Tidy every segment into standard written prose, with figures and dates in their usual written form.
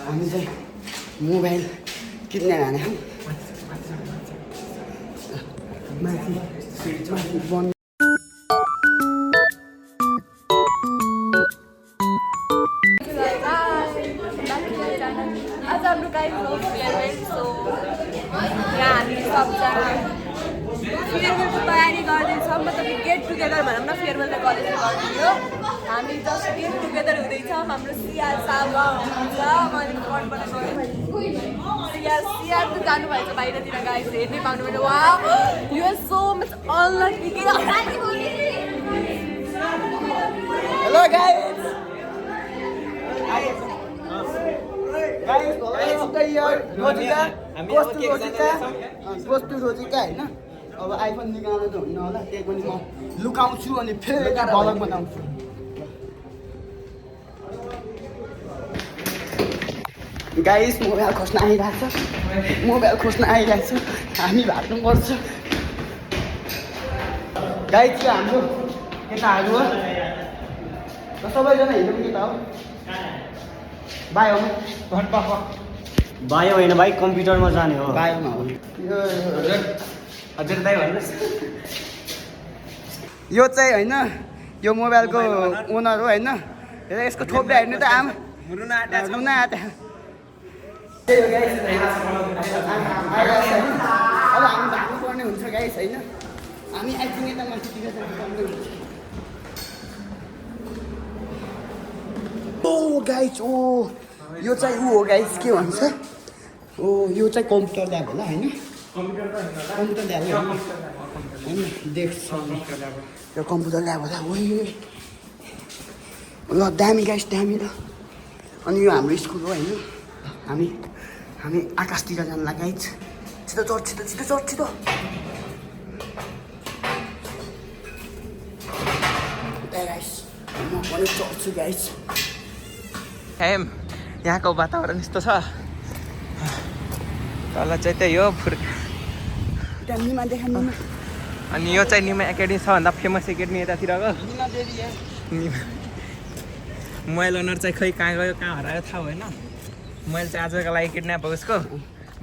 हामी चाहिँ मोबाइल किन्ने भने माथि बन्द आज हाम्रो गाईको फेयरवेल सो यहाँ हामी सबजना फेयरवेलको तयारी गर्दैछौँ मतलब गेट टुगेदर भनौँ न फेयरवेल त कलेजले गरिदियो हामी जस्ट गेट टुगेदर हुँदैछौँ हाम्रो सिआर साहब हुनुहुन्छ मैले पढ्नु सिआर त जानुभएछ बाहिरतिर गाइस हेर्नै पाउनु भने वा you are so much unlucky hello guys कस्तो रोजिका होइन अब आइफोन निकाल्नु त हुन्न होला त्यही पनि म लुकाउँछु अनि फेरि भ्लग बनाउँछु गाइस मोबाइल खोज्न आइरहेको छ हामी भाग्नुपर्छ गाइस चाहिँ हाम्रो केटाहरू हो र सबैजना हिँड्नु केटा हो बायो बायो होइन भाइ कम्प्युटरमा जाने हो बायोमा हो हजुर दाइ भन्नुहोस् यो चाहिँ होइन यो मोबाइलको ओनर हो होइन यसको थोप्रा हेर्नु त आमा रुन आँट्या त्यही हो गाइस अब हामी भाग्नुपर्ने हुन्छ गाइस होइन हामी आइपुग्ने त मान्छेतिर जानुपर्ने हुन्छ ओ गाइस ओ यो चाहिँ ऊ हो गाइस के भन्छ ओ यो चाहिँ कम्प्युटर ल्याब होला होइन कम्प्युटर ल्याब होइन देख्छ यो कम्प्युटर ल्याब होला ओ ल दामी गाइस दामी ल अनि यो हाम्रो स्कुल हो होइन हामी आकाशतिर जानु लाग्छ गाइस छिटो चढ गाइस म पनि चढ्छु गाइस यहाँको वातावरण यस्तो छ तल चाहिँ त्यही हो निमा देखा निमा अनि यो चाहिँ निमा एकाडेमी सबभन्दा फेमस एकाडेमी यतातिरको मोबाइल ओनर चाहिँ खै कहाँ गयो कहाँ हरायो थाहा भएन मैले चाहिँ आजको लागि किडन्याप भयो उसको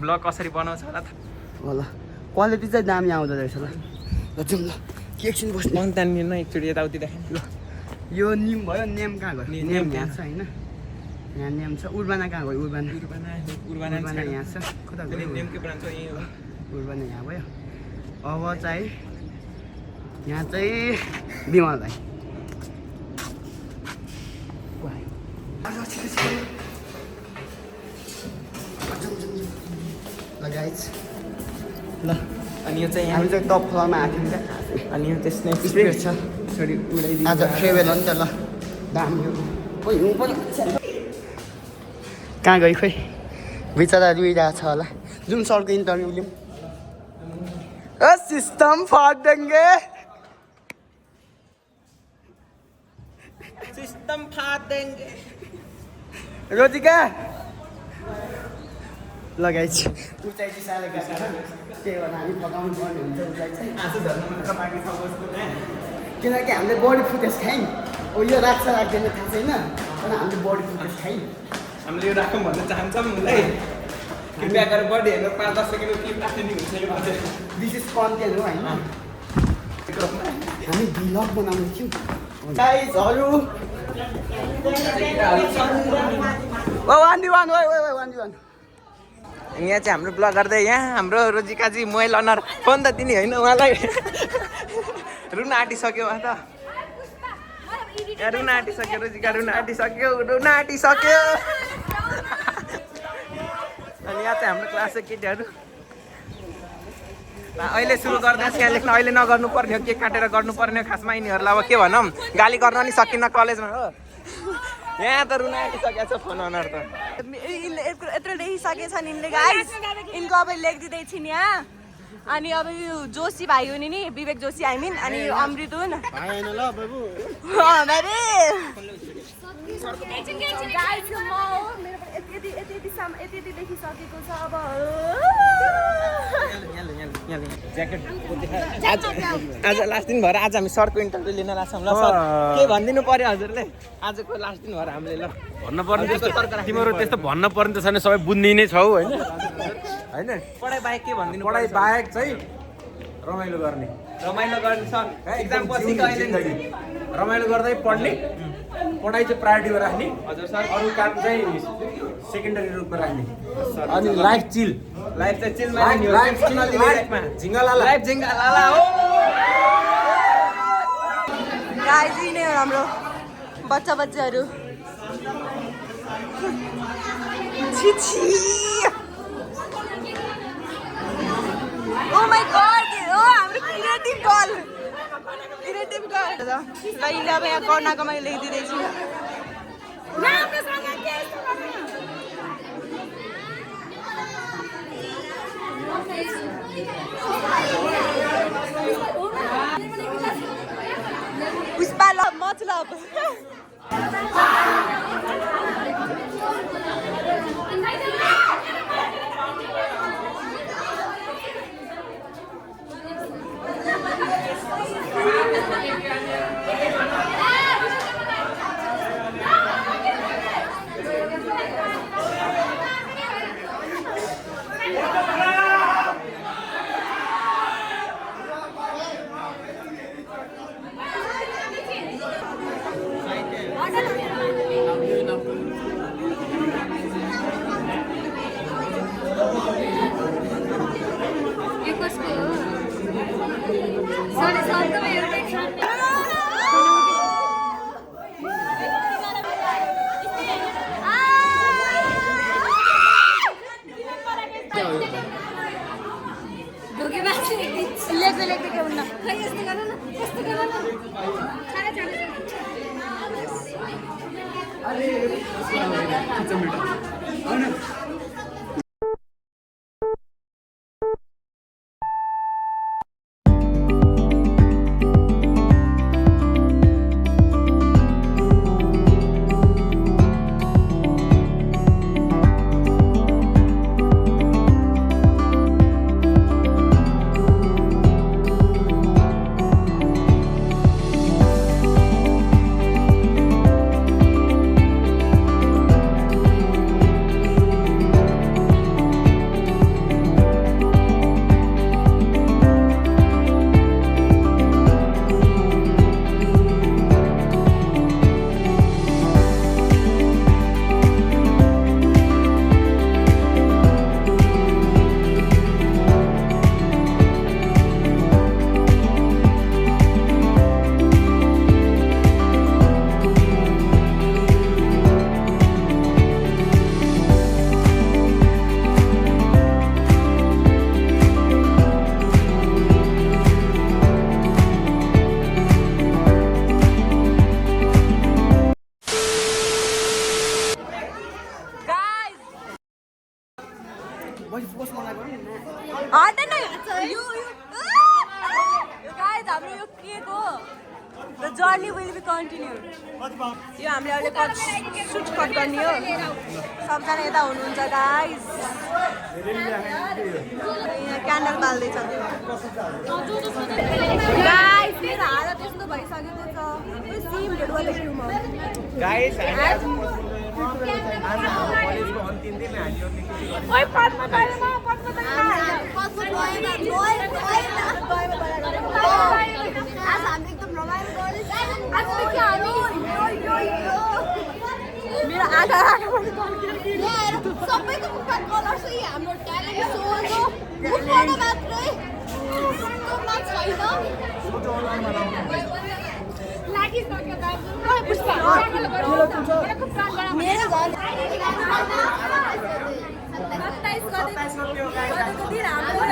ब्लग कसरी बनाउँछ होला होला क्वालिटी चाहिँ दामी आउँदो रहेछ ल जाउँ ल के एकछिन बस्नु म त्यहाँनिर न एकचोटि यताउति देखाएँ ल यो निम भयो नेम कहाँ गयो नेम यहाँ छ होइन यहाँ नेम छ उर्बाना कहाँ गयो उर्बाना यहाँ छ कता गयो नेमकै ब्रान्च यही हो उर्बाना यहाँ भयो अब चाहिँ यहाँ चाहिँ बिमल भाइ ल गाइस ल अनि यो चाहिँ हामी चाहिँ टप फ्लोरमा आएको थियौँ क्या अनि यो चाहिँ स्नेक स्प्रे छ छोरी उडाइदिनु आज फेयरवेल हो नि त ल दामी हो खोइ हुँ पनि कहाँ गयो खोइ बिचरा रुइरहेको छ होला जुन सरको इन्टरभ्यू लिउँ सिस्टम फाटेंगे रोजिका लगाइछ उचाइ चाहिँ साह्रै गाह्रो छ त्यही भएर हामी पकाउनु पर्ने हुन्छ उचाइ चाहिँ किनकि हामीले बडी फुटेज खायौँ ओ यो राख्छ राख्दैन थाहा छैन तर हामीले बडी फुटेज खायौँ हामीले यो राखौँ भन्न चाहन्छौँ है कृपया गरेर बडी हेर्नु 5-10 सेकेन्डको क्लिप राख्ने हुन्छ यो दिस इज कन्टेन्ट हो होइन हामी भ्लग बनाउने थियौँ गाइजहरू यहाँ चाहिँ हाम्रो ब्लग गर्दै यहाँ हाम्रो रोजिकाजी मोबाइल अनर फोन त दिने होइन उहाँलाई रुन आँटिसक्यो उहाँ त रुन आँटिसक्यो रोजिका रुन आँटिसक्यो अनि यहाँ चाहिँ हाम्रो क्लासको केटीहरू अहिले सुरु गर्दैछ यहाँ लेख्न अहिले नगर्नु पर्ने हो के काटेर गर्नुपर्ने हो खासमा यिनीहरूलाई अब के भनौँ गाली गर्न नि सकिन्न कलेजमा हो यहाँ त रुन आँटिसकेको छ फोन अनर त यत्रो लेखिसकेछ नि यिनले गाइस यिनको अब लेखिदिँदैछिन् यहाँ अनि अब यो जोशी भाइ हुने नि विवेक जोशी आई मिन अनि यो अमृत हुन् यति देखिसकेको छ अब आज लास्ट दिन भएर आज हामी सरको इन्टरभ्यू लिन लाग्छौँ ल सर के भनिदिनु पर्यो हजुरले आजको लास्ट दिन भएर हामीले ल भन्न पर्ने त्यस्तो तिमीहरू त्यस्तो भन्न पर्ने त छैन सबै बुझ्ने नै छौ होइन होइन पढाइ बाहेक के भनिदिनु पढाइ बाहेक चाहिँ रमाइलो गर्ने रमाइलो गर्ने सर एक्जाम पछि अहिले रमाइलो गर्दै पढ्ने पढाइ चाहिँ प्रायोरिटीमा राख्ने हजुर सर अरू काम चाहिँ सेकेन्डरी रूपमा राख्ने अनि लाइफ चिल लाइफ चाहिँ चिलमा झिङ्गालाला लाइफ झिङ्गालाला हो गाइज नै हो हाम्रो बच्चाहरू ओ माय गॉड ओ हाम्रो क्रिएटिभ गर्ल ल अहिले अब यहाँ कर्णाको मैले लेखिदिँदैछु पुष्पा लभ मतलब journey will be continued. यो हामीले अहिले कट सुट कट गर्ने हो. सबजना यता हुनुहुन्छ गाइस. यहाँ क्यान्डल बाल्दै छ. गाइस मेरो हालत यस्तो भइसकेको छ. सिम ढेडवाले क्युमा. गाइस आज हाम्रो कलेजको अन्तिम दिन हामी ओइ पद्मा गएमा पद्मा गएमा आज हामी एकदम रमाइलो गर्दै आज त के हामी मेरो आधा पनि यार सबैको मुखमा कलर छ यहाँ हाम्रो ट्यालेन्ट सो हो मुखबाट मात्रै मुखमा छैन लागि सक्यो दाजु मलाई पुष्पा मेरो घर 27 गते दिन हाम्रो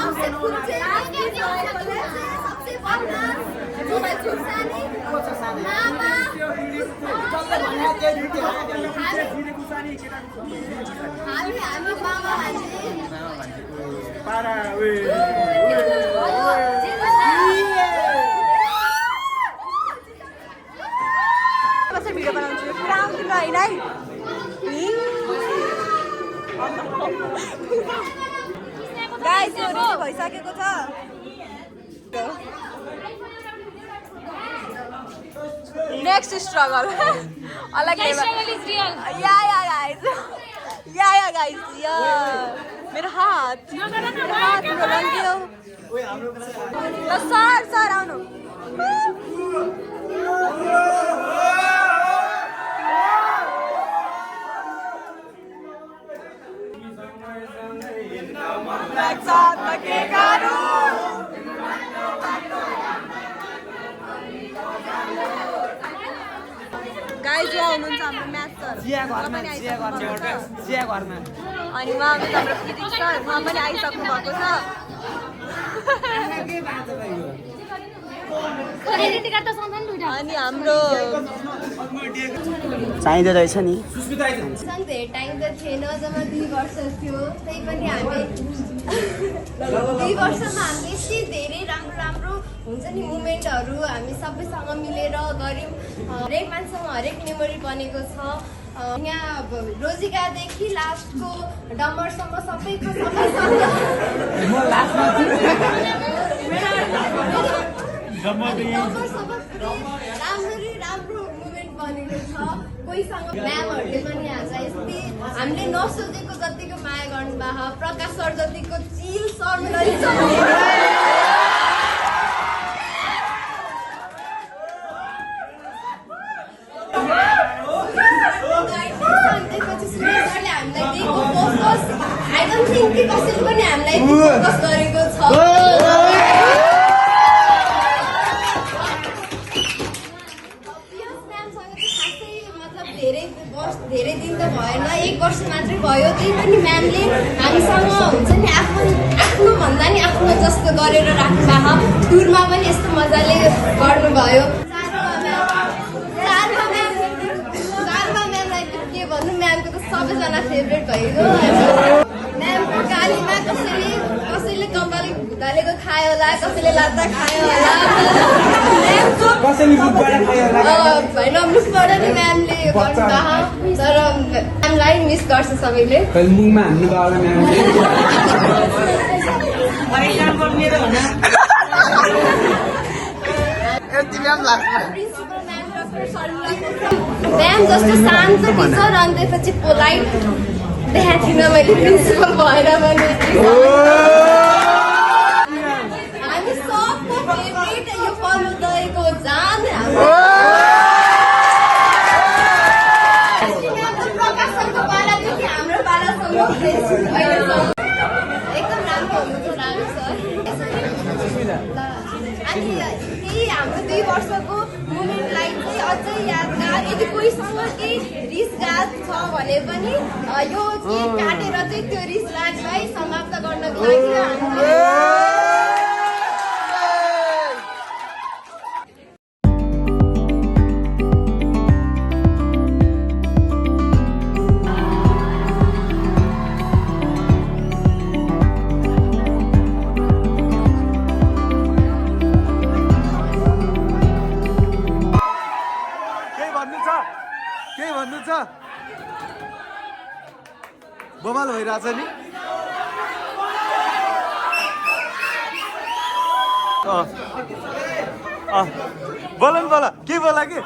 सबसे खुल्छ सबसे बढ्ना जुमा जुसानी मामा हामी मामा पारा वे भिडियो बनाउँछु पुरा आउँदैन हैन गाइस यो रेडी भइसकेको छ नेक्स्ट स्ट्रगल अलग Struggle is real. Yeah guys yeah मेरो हात मेरो रङ्गियो ल सर आउनु गाइस जो हुनुहुन्छ हाम्रो म्याथ सर अनि उहाँ हुनुहुन्छ हाम्रो फिजिक्स सर उहाँ पनि आइसक्नु भएको छ आइडेन्टिटी कार्ड त सँगै दुईटा अनि हाम्रो चाहिँदो रहेछ नि धेरै टाइम त थिएन जब 2 वर्ष थियो त्यही पनि हामी 2 वर्षमा हामीले यति धेरै राम्रो हुन्छ नि मुमेन्टहरू हामी सबैसँग मिलेर गऱ्यौँ हरेक मान्छेसँग हरेक मेमोरी बनेको छ यहाँ अब रोजिकादेखि लास्टको डम्बरसम्म सबैको सबैसँग राम्रो मुमेन्ट बनेको छ कोहीसँग म्यामहरूले पनि आज यस्तै हामीले नसोचेको जतिको माया गर्नुभएको प्रकाश सर जतिको चिल सर त्यसपछि सुरेश सरले हामीलाई दिएको फोकस आई डोन्ट थिङ्क कि कसैले पनि हामीलाई फोकस गरेको छ धेरै दिन त भएन 1 वर्ष मात्रै भयो त्यही पनि म्यामले हामीसँग हुन्छ नि आफ्नो भन्दा नि आफ्नो जस्तो गरेर राख्नु भएको टुरमा पनि यस्तो मजाले गर्नुभयो चारमा म्यामलाई के भन्नु म्यामको त सबैजना फेभरेट भइगयो म्यामको गालीमा कसैले कपाली भुतालेको खायो होला कसैले लात्ता खायो होला होइन मुखबाट नि म्यामले गर्नुभएको तर म्यामलाई मिस गर्छ सबैले मुखमा हान्नु भयो म्याम जस्तो शान्त टिचर अनि त्यसपछि पोलाइट देखाएको थिइनँ मैले प्रिन्सिपल भएर भने हामी सबको फेभरेट यो पल्लोदयको जान प्रकाश सरको पालादेखि हाम्रो पालासम्म एकदम राम्रो हुनुहुन्छ राजु सर अनि त्यही हाम्रो 2 वर्षको मुमेन्टलाई चाहिँ अझै यादगार यदि कोहीसँग केही रिसगात छ भने पनि यो केक काटेर चाहिँ त्यो रिसगातलाई समाप्त गर्नको लागि हामीले केही भन्नु छ बवाल भइरहेछ नि बोल के बोला कि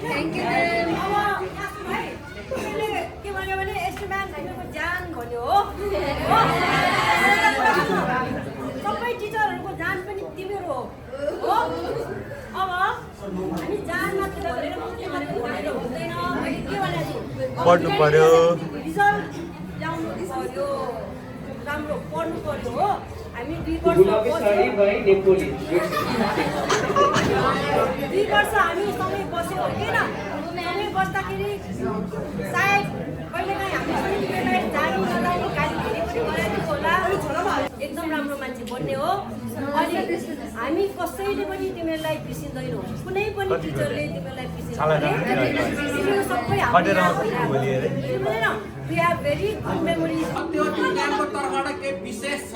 थ्याङ्क यू के भन्यो भने यस्तो मान्छेहरूको जान भन्यो हो सबै टिचरहरूको जान पनि तिम्रो हो अब हामी जान मात्र गरेर हुँदैन मैले के भनेको पढ्नु पर्यो रिजल्ट ल्याउनु पर्यो राम्रो पढ्नु पर्यो हो हामी 2 वर्ष हामी सँगै बस्यौँ होइन सँगै बस्दाखेरि सायद कहिलेकाहीँ हामी जानु नजानु गाली पनि गराएको होला एकदम राम्रो मान्छे बन्ने हो अनि हामी कसैले पनि तिमीहरूलाई बिर्सिँदैनौँ कुनै पनि टिचरले तिमीहरूलाई बिर्सिँदैन सबै we have very good memories त्यो ज्ञानको तर्फबाट केही विशेष छ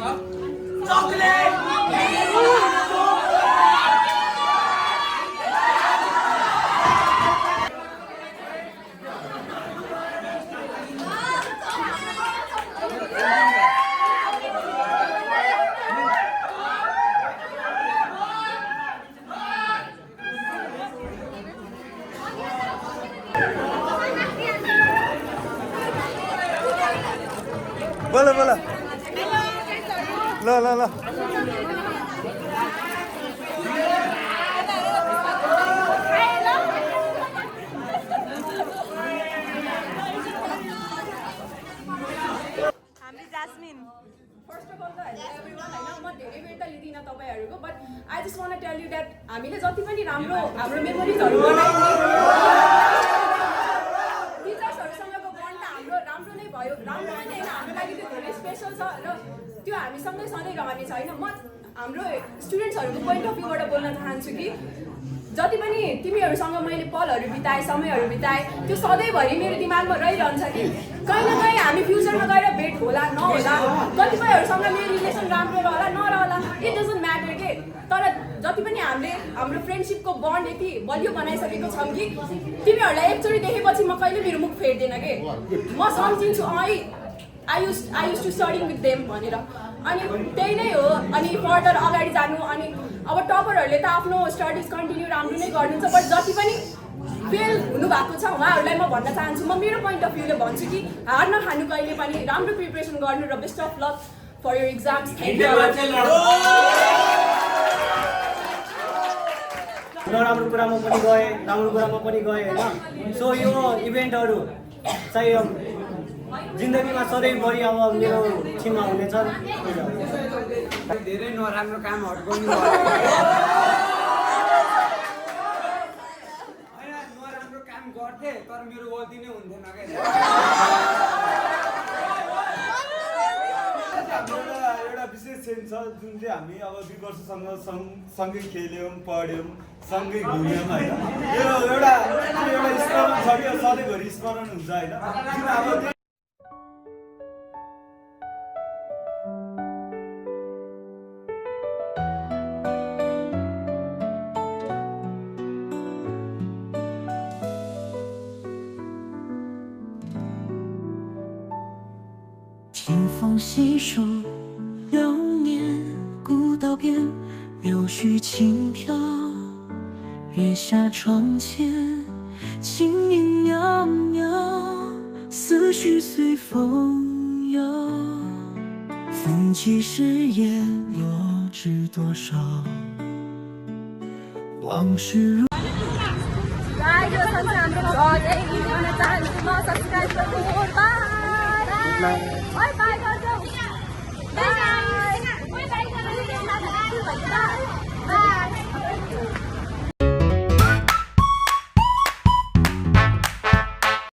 बोला बोला ल ल ल हामी जास्मिन फर्स्ट अफ अल त एभ्रीवन हैन म धेरै बेर त लिदिनँ तपाईहरुको but I just want to tell you that हामीले जति पनि हाम्रो मेमोरिजहरु बनाउने टिचर्सहरुसँगको बन्ड त हाम्रो राम्रो नै भयो राम्रो नै हैन हाम्रो लागि त्यो धेरै स्पेशल छ र त्यो हामीसँगै सधैँ रहने छ हैन म हाम्रो स्टुडेन्ट्सहरुको पोइन्ट अफ भ्यूबाट बोल्न चाहन्छु कि जति पनि तिमीहरुसँग मैले पलहरु बिताए समयहरु बिताए त्यो सधैँभरि मेरो दिमागमा रहिरहन्छ कि कहीँ न कहीँ हामी फ्युचरमा गएर भेट होला नहोला कतिपयहरुसँग मेरो रिलेसन राम्रो रहला नरहला इट डजन्ट म्याटर के तर जति पनि हामीले हाम्रो फ्रेन्डशिपको बन्ड यति बलियो बनाइसकेको छौँ कि तिमीहरूलाई एकचोटि देखेपछि म कहिले मेरो मुख फेर्दैन के म सम्झिन्छु I used to studying with them भनेर अनि त्यही नै हो अनि फर्दर अगाडि जानु अनि अब टपरहरूले त आफ्नो स्टडिज कन्टिन्यू राम्रो नै गर्नुहुन्छ बट जति पनि फेल हुनुभएको छ उहाँहरूलाई म भन्न चाहन्छु म मेरो पोइन्ट अफ भ्यूले भन्छु कि हार नखानु कहिले पनि राम्रो प्रिपरेसन गर्नु र best of luck for your exams नराम्रो कुरामा पनि गए राम्रो कुरामा पनि गए होइन सो यो इभेन्टहरू चाहिँ जिन्दगीमा सधैँभरि अब मेरो छिनमा हुनेछ धेरै नराम्रो कामहरू पनि नराम्रो काम गर्थे तर मेरो गल्ती नै हुन्थेन एउटा विशेष क्षण छ जुन चाहिँ हामी अब 2 वर्षसँग सँगै खेल्यौँ पढ्यौँ सँगै घुम्यौँ होइन यो एउटा स्मरण छ कि सधैँभरि स्मरण हुन्छ होइन जुन अब清风细数流年，古道边柳絮轻飘，月下窗前轻吟袅袅，思绪随风摇。风起时叶落知多少，往事如Bye bye, guys. Bye bye.